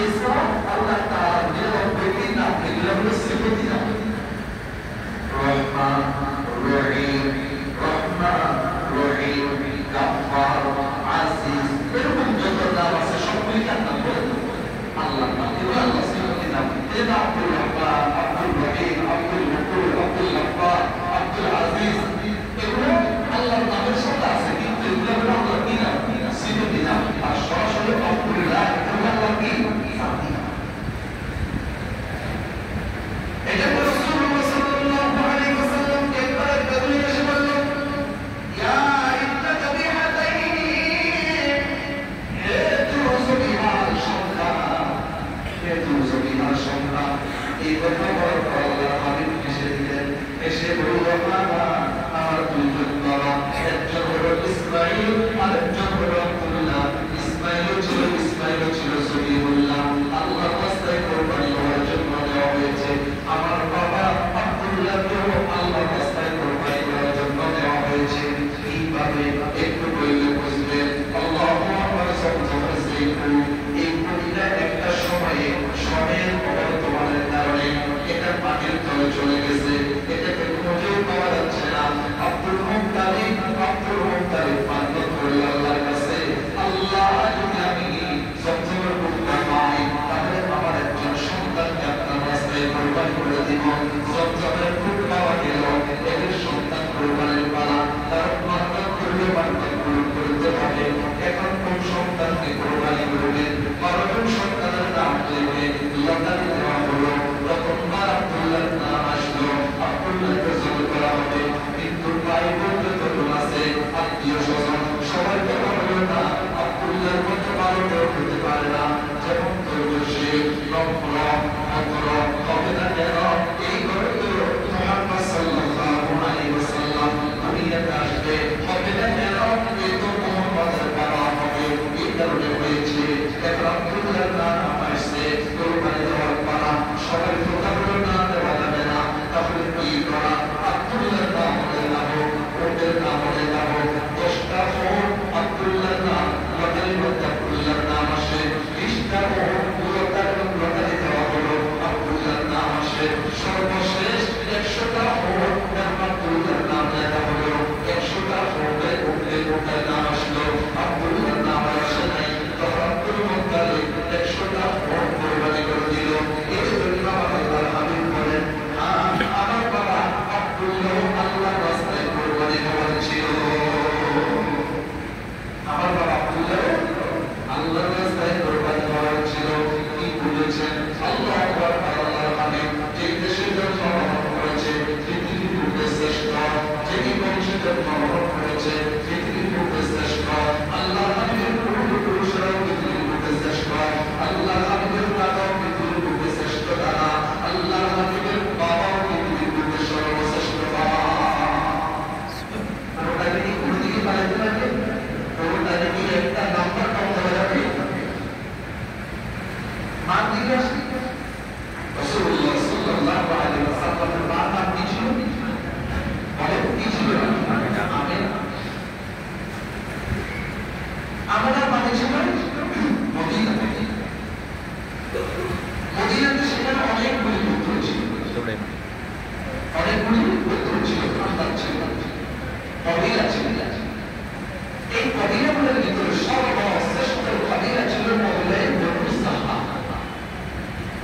এছাড়া আল্লাহ তাআলা নিরানব্বইটি নাম, এগুলো হলো সিফাতি নাম। রহমান, রহিম, রহমান, রহিম, গাফফার, আজিজ, এরকম যত নাম আছে সবগুলি কার নাম বলেন? আল্লাহর নাম। এগুলো আল্লাহর সিফাতি নাম। এই নাম আব্দুর রহমান, আব্দুর রহিম, আব্দুল গফুর, আব্দুল গাফফার, আব্দুল আজিজ, এগুলো আল্লাহর নামের সাথে আছে, কিন্তু এগুলো হলো আল্লাহর কি নাম? সিফাতি নাম। আর সরাসরি আব্দুল্লাহ এটা হলো আল্লাহর কি? জাতি নাম। এটা হলো রাসূলুল্লাহ সাল্লাল্লাহু আলাইহি ওয়াসাল্লাম একবার বেদুইন এসে বলল, ইয়া ইন্নাকা বিহাতাইনি, হে জুজবিহার সন্তান, হে জুজবিহার সন্তান। এই কথা বলার পর আল্লাহর হাবিব হেসে দিলেন, এসে বলল, বাবা আমার দুইজন বাবা, একজন হলো ইসমাঈল, আরেকজন হলো আব্দুল্লাহ। ইসমাঈলও ছিল সবিহুল্লাহ, আল্লাহর রাস্তায় কোরবানি করার জন্য দেওয়া হয়েছে। আমার বাবা আব্দুল্লাহকেও আল্লাহর রাস্তায় কোরবানি করার জন্য দেওয়া হয়েছে। এইভাবে একটু বললে বুঝবেন। আল্লাহু আকবার। এই মহিলা একটা সময়ে সময়ের অবর্তমানের কারণে এটা পানির তলে চলে গেছে, এটাকে খুঁজেও পাওয়া যাচ্ছে না। আব্দুল মুত্তালিব মান্নত করে আল্লাহর কাছে, আল্লাহ যদি আমি জমজমের কূপটা পাই, তাহলে আমার একজন সন্তানকে আপনার রাস্তায় কোরবানি করে দিব। জমজমের কূপ পাওয়া গেল, এদের সন্তান কোরবানির পালা। তার মান্নত করলে মান্নত পূরণ করতে হবে। এখন কোন সন্তানকে কোরবানি করবে? 12 জন সন্তানের নাম লিখে লটারি দেওয়া হলো। প্রথমবার আব্দুল্লাহর নাম আসলো, আব্দুল্লাহকে জবাই করা হবে। কিন্তু ভাই বলতে তো আছে, আত্মীয় স্বজন সবাই তো হলো না, আব্দুল্লাহর মতো 12 কেউ হতে পারে না। যেমন দৈবশী নম্র ভদ্র হবে না কেন? এই ঘরে তো মুহাম্মদ সাল্লাল্লাহু আলাইহি ওয়াসাল্লাম দুনিয়াতে আসবে, হবে না কেন? এই তো মুহাম্মদের বাবা হবে, এই কারণে হয়েছে। এখন আব্দুল্লাহর নাম আসছে, কোরবানি দেওয়ার পালা। সবাই কথা হলো না, দেওয়া যাবে না, তাহলে কি করা? আব্দুল্লাহর নাম হলে না হোক, ওদের নাম হলে না হোক, 10টা ফোন আব্দুল্লাহর নাম, লটারির মধ্যে আব্দুল্লাহর নাম আসে। 20টা ফোন লটারি দেওয়া হলো, আব্দুল্লাহর নাম আসে। সর্বশেষ 100টা ফোন আব্দুল্লাহর নাম লেখা হলো। 100টা ফোনের ওটার নাম আসলো, আব্দুল্লাহর নাম আসে নাই। তখন আব্দুল মুত্তালিব 100টা ফোন কোরবানি করে দিল। এই জন্য আল্লাহর হাবিব বলেন, আমার বাবা আব্দুল্লাহ আল্লাহর রাস্তায় কোরবানি করেছিল। আমার বাবা আব্দুল্লাহ আল্লাহর রাস্তায় কোরবানি করেছিল। কি বলেছেন? আল্লাহু আকবার। আল্লাহর হাবিব যে দেশের জন্য গ্রহণ করেছে, পৃথিবীর বুকে শ্রেষ্ঠ, যিনি বংশের জন্য গ্রহণ করেছে, পৃথিবীর বুকে শ্রেষ্ঠ। আল্লাহর হাবিবের পূর্বপুরুষেরাও পৃথিবীর বুকে শ্রেষ্ঠ। আল্লাহর হাবিবের দাদাও পৃথিবীর বুকে শ্রেষ্ঠ দাদা। আল্লাহর হাবিবের বাবাও পৃথিবীর বুকে সর্বশ্রেষ্ঠ বাবা। ওটাকে কি কোনদিকে পালাতে পারবে? ওটাকে কি একটা নাম্বার কম হয়ে যাবে? মান দিকে আসি রাসূলুল্লাহ সাল্লাল্লাহু আলাইহি ওয়াসাল্লামের নাম কি ছিল? বলে কি ছিল? আমিনা। আমিনা মানে ছিল মদিনা। মদিনাতে সেখানে অনেকগুলি গোত্র ছিল, অনেকগুলি গোত্র ছিল, খানদান ছিল, কবিলা ছিল। এই কবিলাগুলোর ভিতরে সর্বশ্রেষ্ঠ কবিলা ছিল মদিনায় বনু সাহরা।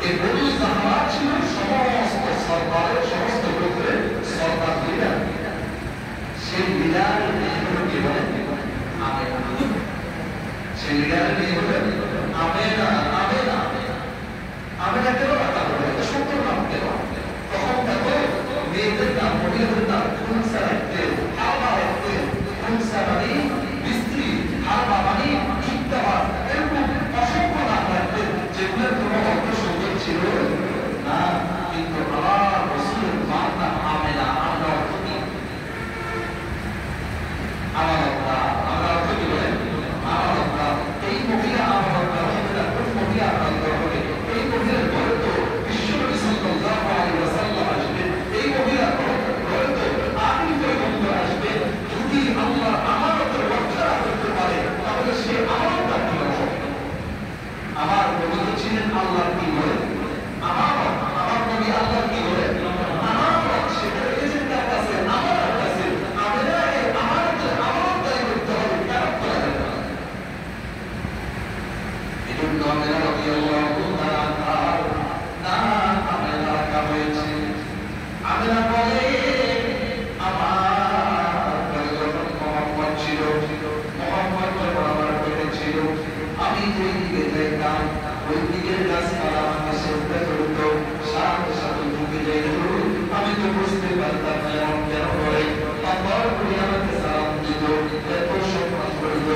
এই বনু সাহরা ছিল সমস্ত সরদারের, সমস্ত গোত্রের সরদার লিডার। সেই লিডারের মেয়ে হলো কি বলে? আমেনা। সেই লিডারের মেয়ে হলো আমেনা। আমেনা কেন রাখা হলো? এটা সুন্দর নাম কেন? তখন দেখো মেয়েদের নাম, মহিলাদের নাম খুনসা রাখতেন, হালমা রাখতেন। খুনসা মানে স্ত্রী, হালমা মানে ইত্তাবার, এরকম অসংখ্য নাম রাখতেন, যেগুলোর কোনো অর্থ সুন্দর ছিল না। কিন্তু আমার রাসূলের মার নাম আমেনা। আমরা অর্থ কি? আমানতদার। আমরা অর্থ কি বলেন? আমানতদার। এই মহিলা আমানতদার হবে না, কোন মহিলা আমানতদার হবে? এই মহিলার ঘরে তো বিশ্বনবী সাল্লাল্লাহু আলাইহি ওয়াসাল্লাম আসবেন। এই মহিলার ঘরে তো আমিন পয়গম্বর আসবেন। যদি আল্লাহ আমানতের রক্ষা করতে পারে, তাহলে সে আমানতদার কি হবে? আমার নবী ছিলেন আল্লাহর কি বলে আমার নবী আল্লাহর কি বলে আমার সেটা রেখেছেন তার কাছে আমার কাছে আমার দায়ী করতে হবে কেন করা যাবে না এজন্য আমেনা রাদিয়াল্লাহু তাআলা আমেনা রাখা হয়েছে আমেনা বলে আমি যেই দিকে যাইতাম ওই দিকের গাছপালা আমাকে শ্রদ্ধা করতো সাথে সাথে ঢুকে যাইত আমি তো বুঝতে পারতাম না এমন কেন করে আবার করে আমাকে সালাম দিত এত সম্মান করিত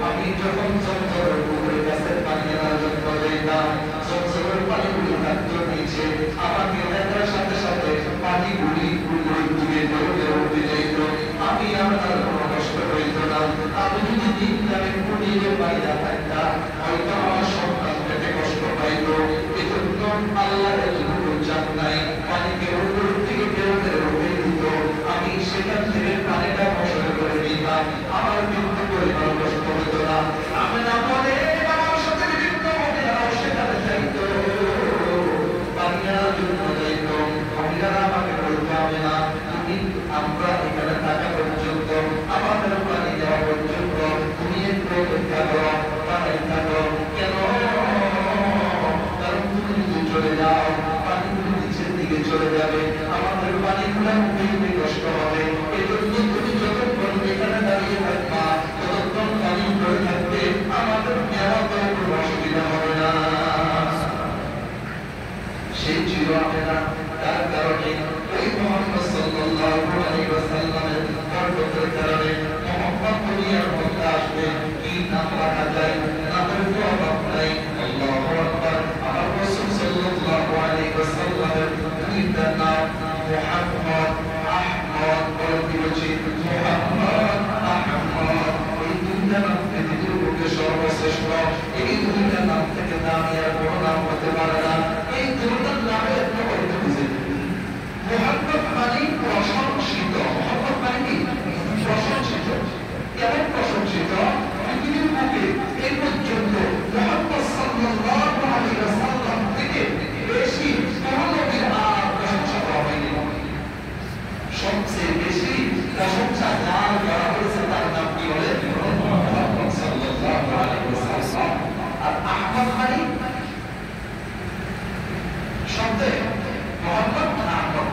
আমি যখন জমজমের পুকুরের গাছের পানি আনার জন্য যাইতাম জমজমের পানিগুলি থাকতো নিচে আমাকে দেখার সাথে সাথে পানিগুলি পুকুরের দিকে দৌড়ে উঠে যাইত আমি আমার কোনো কষ্ট হইত না আমি যদি দিন আমি পুকুরের বাইরে থাকতাম হয়তো আমার সন্তান পেটে কষ্ট পাইত এজন্য আল্লাহর এতটুকু চাপ নাই পানিকে উপর থেকে বেরোতে রোধে দিত আমি সেখান থেকে পানিটা ফসল করে দিতাম আমার কিন্তু পরিবার কষ্ট হতো না আমি না বলে আমার সাথে বিভিন্ন মহিলারাও সেখানে যাইত পানিয়ার জন্য যাইত মহিলারা আমাকে বলতে হবে না তুমি আমরা এখানে থাকা পর্যন্ত আমাদের পানি দেওয়া পর্যন্ত তুমি একটু অপেক্ষা করো পানি থাকো কেন কারণ তুমি যদি চলে যাও পানিগুলো নিচের দিকে চলে যাবে আমাদের পানিগুলো মুখে কষ্ট হবে এজন্য তুমি যতক্ষণ এখানে দাঁড়িয়ে থাকবা ততক্ষণ পানি ধরে থাকবে আমাদের নেওয়াতেও কোনো অসুবিধা হবে না সেই ছিল আমরা তার কারণে ওই মুহাম্মদ সাল্লাল্লাহু আলাইহি ওয়াসাল্লামের বরকতের কারণে মুহাম্মদ দুনিয়ার মধ্যে আসবে কি নাম রাখা যায় নামের তো অভাব নাই আল্লাহু আকবার আমার রাসূল সাল্লাল্লাহু আলাইহি ওয়াসাল্লামের দুইটা নাম মুহাম্মদ আহমদ বলে দিয়েছি মুহাম্মদ আহমদ এই দুইটা নাম পৃথিবীর বুকে সর্বশ্রেষ্ঠ এই দুইটা নাম থেকে দামি আর কোনো নাম হতে পারে না এই দুইটার নামের একটা অর্থ বুঝে মুহাম্মদ মানে প্রশংসিত মুহাম্মদ মানে কি প্রশংসিত কেমন প্রশংসিত পৃথিবীর বুকে এই পর্যন্ত মুহাম্মদ সাল্লাল্লাহু আলাইহি ওয়াসাল্লাম থেকে বেশি কোনো নবীর আর প্রশংসা করা হয়নি সবচেয়ে বেশি প্রশংসা যার করা হয়েছে তার নাম কি বলে মুহাম্মদ সাল্লাল্লাহু আলাইহি ওয়াসাল্লাম আর আহমদ মানে শব্দে মুহাম্মদ আহমদ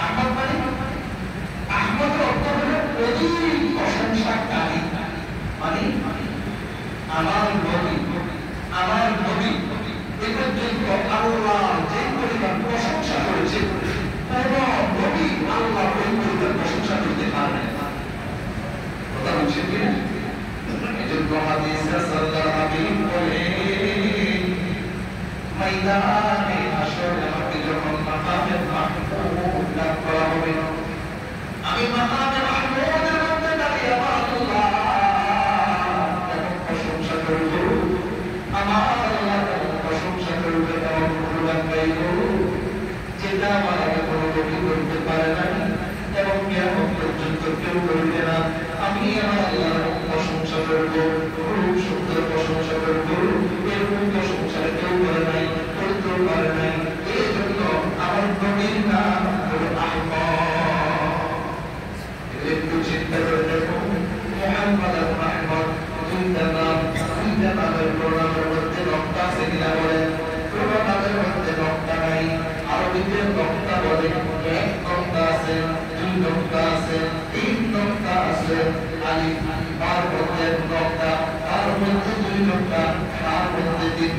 আহমদ মানে আহমদের অর্থ হলো অধিক প্রশংসাকারী মানে আমার নবী এ পর্যন্ত আল্লাহ যে পরিমাণ প্রশংসা করেছে কোন নবী আল্লাহ ওই পরিমাণ প্রশংসা করতে পারে না কথা বুঝছেন কি এজন্য হাদিস রাসূলুল্লাহ হাবিব বলেন ময়দানে হাসরে আমাকে যখন মাকামে মাহমুদ লাভ করা হবে আমি মাকামে মাহমুদের মধ্যে দাঁড়িয়ে আল্লাহ এমন প্রশংসা করব আমার আল্লাহ প্রশংসা করবে এমন গুণগান গাইব যেটা আমার আগে কোনো নবী করতে পারে না এবং কিয়ামত পর্যন্ত কেউ করবে না আমি আমার আল্লাহর প্রশংসা করব খুব সুন্দর প্রশংসা করব এরকম প্রশংসা কেউ করে নাই করতেও পারে নাই এই জন্য আমার নবীর নাম হলো আহমদ একটু চিন্তা করে দেখো মুহাম্মদ আর আহমদ দুইটা নামের প্রণামের মধ্যে নকটা আছে কিনা বলেন পুরো নামের মধ্যে নকটা নাই আরবিতে নকটা বলে এক নকটা আছে দুই নকটা আছে তিন নকটা আছে আলিফ বার মধ্যে নকটা তার মধ্যে দুই নকটা তার মধ্যে তিন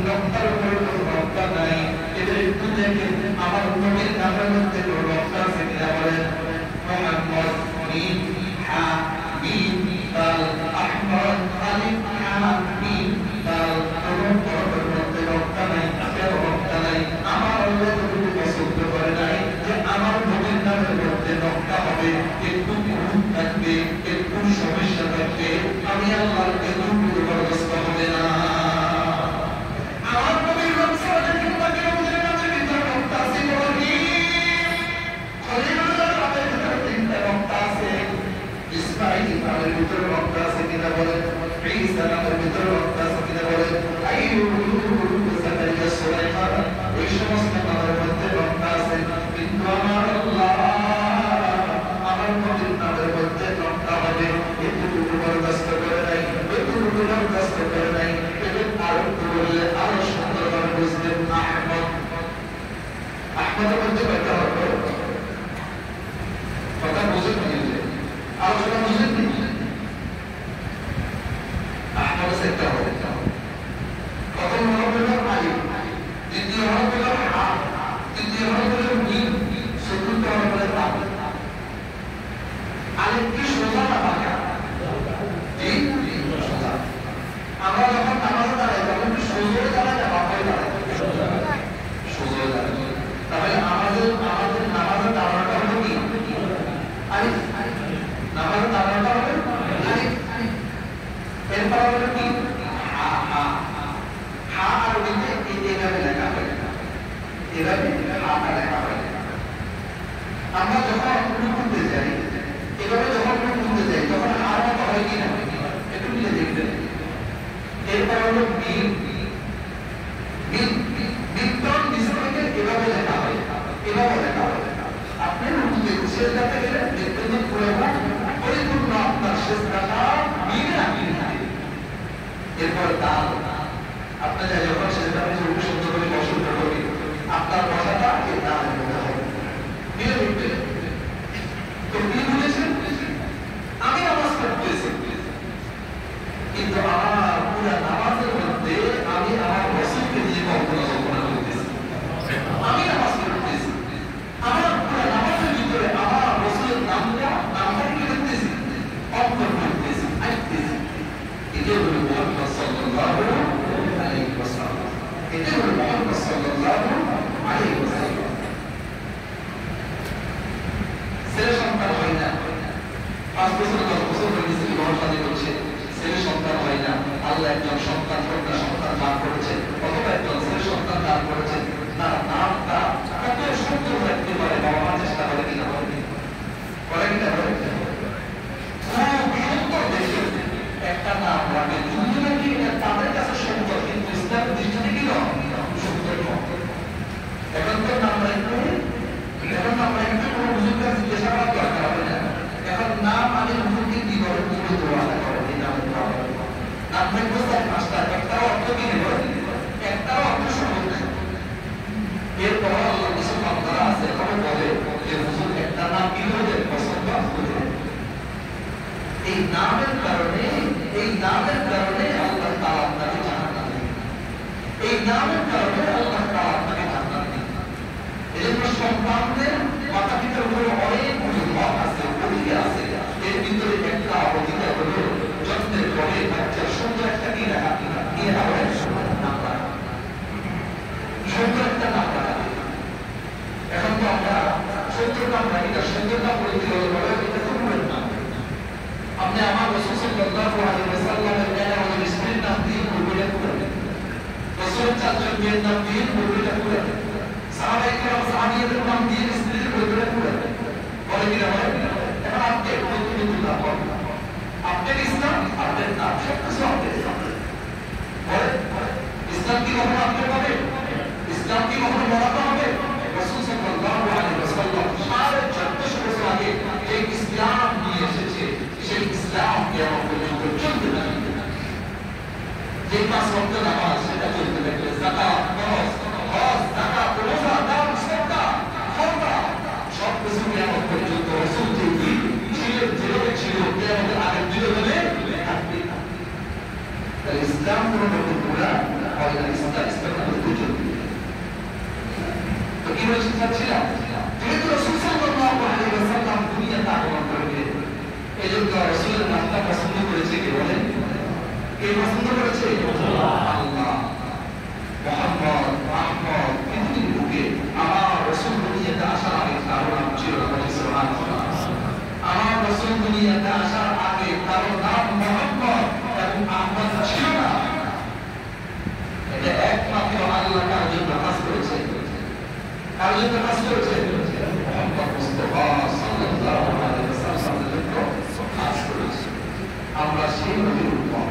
নকটার উপরে কোনো নকটা নাই এদের একটু দেখেন আমার নবীর নামের মধ্যে কোনো নকটা আছে কিনা বলেন মুহাম্মদ মিম হা মিম দাল আহমদ আলিফ হা মিম দাল কোনো মধ্যে নকটা নাই কেন নকটা নাই আমার আল্লাহ তুমি পছন্দ করে নাই যে আমার নবীর নামের মধ্যে নকটা হবে একটু ভুল থাকবে একটু সমস্যা থাকবে আমি আল্লাহর এতটুকু বরদাস্ত হবে না আমার নবীর রমজানের কিংবাকে রমজানের মাঝে ভিতরে নকটা আছে বলি খলিলুল্লাহ নামের ভিতরে তিনটা নকটা আছে ইসমাঈল নামের ভিতরে নকটা আছে কিনা বলেন ঈসা নামের ভিতরে নকটা আছে কিনা বলেন আইয়ুব প্রথম হরফ হলো আলিফ, দ্বিতীয় হরফ হলো হা, তৃতীয় হরফ হলো মিম, চতুর্থ হরফ হলো তা। আলিফ কি সোজা না বাঁকা? জি সোজা। আমরা যখন নামাজে দাঁড়াই তখন কি সোজা দাঁড়াই না বাঁকা দাঁড়াই? সোজা দাঁড়াই। তাহলে আমাদের নামাজের দাঁড়ানোটা হলো কি? আলিফ। নামাজের দাঁড়ানোটা হলো আলিফ। এরপর হলো কি? হা হা হা আর ওইতে এইভাবে লেখা হয়, এভাবে হাটা লেখা হয়। আমরা যখন রুকুতে যাই, এভাবে যখন রুকুতে যাই তখন হার মতো হয় কি না? একটু মিলে দেখবেন। এরপর হলো মিম, মিম মিমটন নিচে থেকে এভাবে লেখা হয়, এভাবে লেখা হয়। আপনি রুকুতে সেজদাতে গেলে দেখবেন যে পুরো পরিপূর্ণ আপনার সেজদাটা মিমে আপনি। এরপর দাল, আপনার যখন সেজদাতে রুকু শব্দ করে বসন করবেন, আপনার বসাটা এই দালের মধ্যে হবে, মিলে উঠবে। তো কি বলেছেন? আমি নামাজ পড়তেছি, কিন্তু আমার পুরো নামাজের মধ্যে আমি আমার রাসূলকে নিয়ে কল্পনা করতেছি। আমি নামাজ পড়তেছি, আমার পুরো নামাজের ভিতরে আমার রাসূলের নামটা কি করতেছি? অন্তর করতেছি, আইতেছি। এটাই হলো মুহাম্মদ সাল্লাল্লাহু আলাইহি ওয়াসাল্লাম। এটাই হলো মুহাম্মদ সাল্লাল্লাহু আলাইহি ওয়াসাল্লাম। ছেলে সন্তান হয় না, 5 বছর 10 বছর হয়ে গেছে, বিবাহ শাদী করছে, ছেলে সন্তান হয় না। আল্লাহ একজন সন্তান দান করেছেন, অথবা একজন ছেলে সন্তান দান করেছেন, তার নামটা কত সুন্দর রাখতে পারে বাবা মা চেষ্টা করে কিনা? করে কিনা? খুব সুন্দর দেখে একটা নাম রাখে, কিন্তু নাকি তাদের কাছে সুন্দর, কিন্তু ইসলামের দৃষ্টিতে কি নয়? সুন্দর নয়। এখন তো নাম রাখতে, এখন নাম রাখতে কোনো হুজুরকে জিজ্ঞাসা করার দরকার হবে না। এখন নাম আগে হুজুরকে কি করে তুলে দোয়া করে এই নামের নাম রাখতে 5টা, একটাও অর্থ কি নেব? একটাও অর্থ সম্ভব নেই। এরপর আল্লাহ কিছু বান্দারা আছে এখনো বলে যে হুজুর একটা নাম কি হয়ে পছন্দ করে। এই নামের কারণে আল্লাহ তাআলা আপনাকে জান্নাত দিবেন, এই নামের কারণে আল্লাহ তাআলা আপনাকে জান্নাত দিবেন। এজন্য সন্তানদের মাতা পিতার উপরে অনেকগুলো হক আছে, অধিকার আছে। এর ভিতরে একটা অধিকার হলো যত্নের পরে বাচ্চার সুন্দর একটা কি রাখা, নাম রাখা, সুন্দর একটা নাম রাখা। এখন তো আমরা সুন্দর নাম রাখি না, সুন্দর নাম বলতে হলে বলে এটা কুকুরের নাম। আপনি আমার রাসূল সাল্লাল্লাহু আলাইহি ওয়াসাল্লামের মেয়ের স্ত্রীর নাম দিয়ে কুকুরটা কুকুরেন, রাসূলের চাচার মেয়ের নাম দিয়ে কুকুরটা কুকুরেন, সাহাবায়ে কেরাম সাহাবিয়াদের নাম দিয়ে স্ত্রীর কুকুরটা কুকুরেন, বলে কিনা হয়? এখন আপনি নতুন নাম বলেন, আপনার ইসলাম, আপনার নাম, সব কিছু আপনার ইসলাম কি কখনো আপনার হবে? ইসলাম কি কখনো বলাতে হবে? রাসূল সাল্লাল্লাহু আলাইহি ওয়াসাল্লাম 1450 বছর আগে যে ইসলাম নিয়ে এসেছে, সেই ইসলাম কিয়ামত পর্যন্ত চলতে থাকবে। যে 5 ওয়াক্ত নামাজ সেটা চলতে থাকবে, যাকাত, নামাজ, হজ, যাকাত, রোজা, দান, সাদকা, খরবা, সব কিছু কিয়ামত পর্যন্ত রাসূল যে ছিলেন, যেভাবে ছিল কিয়ামতের আগের যেভাবে থাকবে। তাহলে ইসলাম কোনো নতুন পুরা হয় না, ইসলাম নতুন চলবে। তো কি বলতে চাচ্ছিলাম? যেহেতু রাসূল সাল্লাল্লাহু আলাইহি ওয়াসাল্লাম দুনিয়াতে আগমন করবেন, এজন্য রাসূলের নামটা পছন্দ করেছে কে বলেন? কে পছন্দ করেছে? আল্লাহ। মুহাম্মদ, আহমদ, পৃথিবীর বুকে আমার রাসূল দুনিয়াতে আসার আগে কারো নাম ছিল না। সুবহানাল্লাহ। আমার রাসূল দুনিয়াতে আসার আগে কারো নাম মুহাম্মদ এবং আহমদ ছিল না। এটা একমাত্র আল্লাহ তার জন্য কাজ করেছে। কার জন্য কাজ করেছে? মুহাম্মদ মুস্তাফা সাল্লাল্লাহু আলাইহি ওয়াসাল্লামের জন্য কাজ করেছে। আমরা সেই নবীর উম্মত,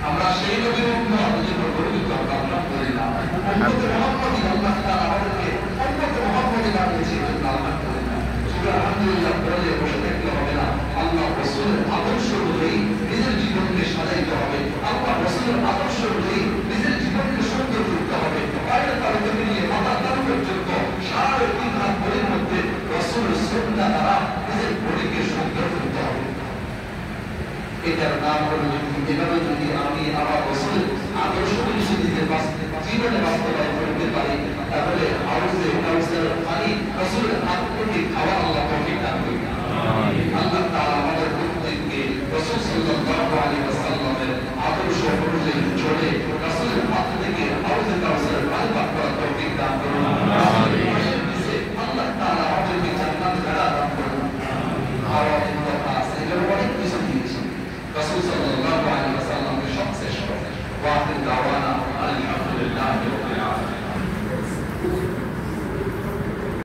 আমরা সেই নবীর উম্মত, এজন্য গর্বিত আমরা আলহামদুলিল্লাহ। উম্মতে মুহাম্মদী আল্লাহ তাআলা আমাদেরকে উম্মতে মুহাম্মদী বানিয়েছে, এজন্য আলহামদুলিল্লাহ। শুধু আলহামদুলিল্লাহ বলে বসে থাকলে হবে না, আল্লাহ রাসূলের আদর্শ অনুযায়ী নিজের জীবনকে সাজাইতে হবে, আল্লাহ রাসূলের আদর্শ অনুযায়ী নিজের জীবনকে সুন্দর করতে হবে। বাইরে তার থেকে নিয়ে মাথা তালু পর্যন্ত 3.5 হাত বডির মধ্যে রাসূলের সুন্নাহ দ্বারা নিজের বডিকে সুন্দর করতে হবে। এটার নাম হলো, এভাবে যদি আমি আমার রাসূলের